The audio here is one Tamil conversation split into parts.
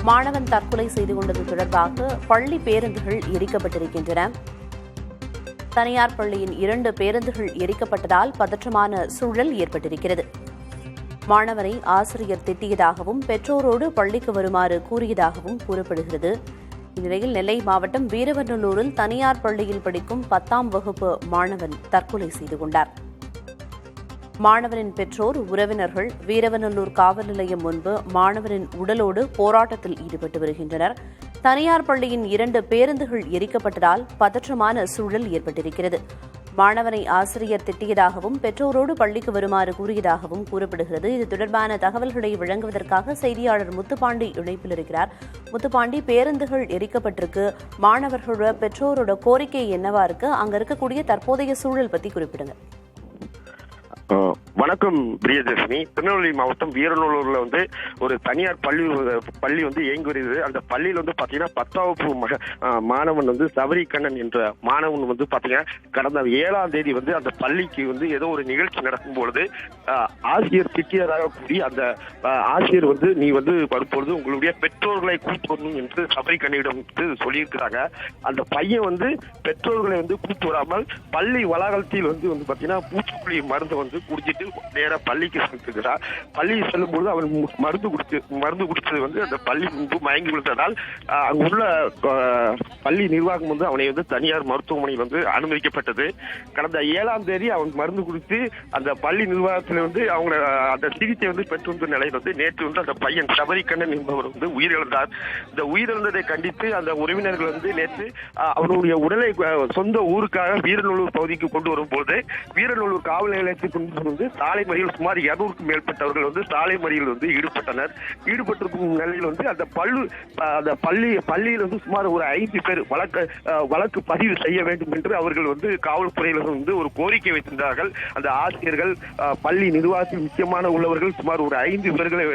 மாணவன் தற்கொலை செய்து கொண்டது தொடர்பாக பள்ளி பேருந்துகள் எரிக்கப்பட்டிருக்கின்றன. தனியார் பள்ளியின் 2 பேருந்துகள் எரிக்கப்பட்டதால் பதற்றமான சூழல் ஏற்பட்டிருக்கிறது. மாணவரை ஆசிரியர் திட்டியதாகவும் பெற்றோரோடு பள்ளிக்கு வருமாறு கூறியதாகவும் கூறப்படுகிறது. இந்நிலையில் நெல்லை மாவட்டம் வீரவநல்லூரில் தனியார் பள்ளியில் படிக்கும் 10ஆம் வகுப்பு மாணவன் தற்கொலை செய்து கொண்டார். மாணவனின் பெற்றோர், உறவினர்கள் வீரவநல்லூர் காவல் நிலையம் முன்பு மாணவனின் உடலோடு போராட்டத்தில் ஈடுபட்டு வருகின்றனர். தனியார் பள்ளியின் 2 பேருந்துகள் எரிக்கப்பட்டதால் பதற்றமான சூழல் ஏற்பட்டிருக்கிறது. மாணவனை ஆசிரியர் திட்டியதாகவும் பெற்றோரோடு பள்ளிக்கு வருமாறு கூறியதாகவும் கூறப்படுகிறது. இது தொடர்பான தகவல்களை வழங்குவதற்காக செய்தியாளர் முத்துப்பாண்டி இணைப்பில் இருக்கிறார். முத்துப்பாண்டி, பேருந்துகள் எரிக்கப்பட்டிருக்கு, மாணவர்களோட பெற்றோரோட கோரிக்கை என்னவா இருக்கு? அங்க இருக்கக்கூடிய தற்போதைய சூழல் பத்தி குறிப்பிடுங்க. வணக்கம் பிரியதர்ஷினி. திருநெல்வேலி மாவட்டம் வீரநல்லூர்ல ஒரு தனியார் பள்ளி இயங்கி வருகிறது. அந்த பள்ளியில் பாத்தீங்கன்னா 10ஆம் வகுப்பு மாணவன் சபரிக்கண்ணன் என்ற மாணவன் பாத்தீங்கன்னா கடந்த 7ஆம் தேதி அந்த பள்ளிக்கு ஏதோ ஒரு நிகழ்ச்சி நடக்கும் பொழுது ஆசிரியர் திட்டியதாக கூறி அந்த ஆசிரியர் நீ வரும்பொழுது உங்களுடைய பெற்றோர்களை கூட்டு வரணும் என்று சபரிக்கண்ணிடம் சொல்லியிருக்கிறாங்க. அந்த பையன் பெற்றோர்களை கூட்டு வராமல் பள்ளி வளாகத்தில் பாத்தீங்கன்னா பூச்சிக்கொல்லி மருந்து குடிச்சிட்டு நேர பள்ளிக்கு சென்றுகிறார். பள்ளி செல்லும் பொழுது அவன் மருந்து குடிச்சது அந்த பள்ளி முன்பு மயங்கி விழுந்ததால் அங்குள்ள பள்ளி நிர்வாகம் அவனை தனியார் மருத்துவமனையில் அனுமதிக்கப்பட்டது. கடந்த 7ஆம் தேதி அவன் மருந்து குடித்து அந்த பள்ளி நிர்வாகத்தில் அவங்க அந்த சிகிச்சை பெற்று நிலையில் நேற்று அந்த பையன் சபரிக்கண்ணன் என்பவர் உயிரிழந்தார். இந்த உயிரிழந்ததை கண்டித்து அந்த உறவினர்கள் நேற்று அவனுடைய உடலை சொந்த ஊருக்காக வீரநல்லூர் பகுதிக்கு கொண்டு வரும்போது வீரநல்லூர் காவல் நிலையத்தில் கொண்டு சாலை மறியல் சுமார் 200க்கும் மேற்பட்டவர்கள் சாலை மறியல் ஈடுபட்டனர். ஈடுபட்டிருக்கும் நிலையில் அந்த பள்ளியில் சுமார் ஒரு 5 பேர் வழக்கு பதிவு செய்ய வேண்டும் என்று அவர்கள் காவல்துறையினர் ஒரு கோரிக்கை வைத்திருந்தார்கள். அந்த ஆசிரியர்கள், பள்ளி நிர்வாகத்தில் முக்கியமான உள்ளவர்கள் சுமார் ஒரு 5 பேர்களை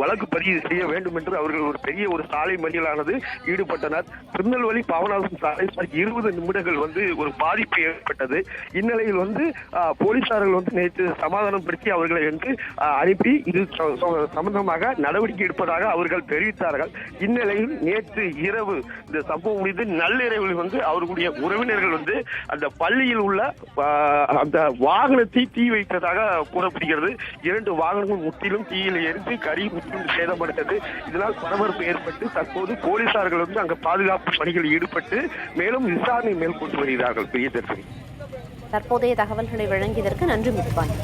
வழக்கு பதிவு செய்ய வேண்டும் என்று அவர்கள் ஒரு பெரிய ஒரு சாலை மறியலானது ஈடுபட்டனர். திருநெல்வேலி பாபநாசம் சாலை 20 நிமிடங்கள் ஒரு பாதிப்பு ஏற்பட்டது. இந்நிலையில் போலீசார்கள் நேற்று சமாதானப்படுத்தி அவர்களை அனுப்பி இது சம்பந்தமாக நடவடிக்கை எடுப்பதாக அவர்கள் தெரிவித்தார்கள். இந்நிலையில் நேற்று இரவு இந்த சம்பவம் முடிந்து நள்ளிரவில் அவர்களுடைய உறவினர்கள் அந்த பள்ளியில் உள்ள அந்த வாகனத்தை தீ வைத்ததாக கூறப்படுகிறது. 2 வாகனங்கள் முற்றிலும் தீயில் எரிந்து கரி முற்றிலும் சேதமடைந்தது. இதனால் பரபரப்பு ஏற்பட்டு தற்போது போலீசார்கள் அங்கு பாதுகாப்பு பணிகளில் ஈடுபட்டு மேலும் விசாரணை மேற்கொண்டு வருகிறார்கள். பிரியதர்ஷினி, தற்போதைய தகவல்களை வழங்கியதற்கு நன்றி முத்துப்பாண்டி.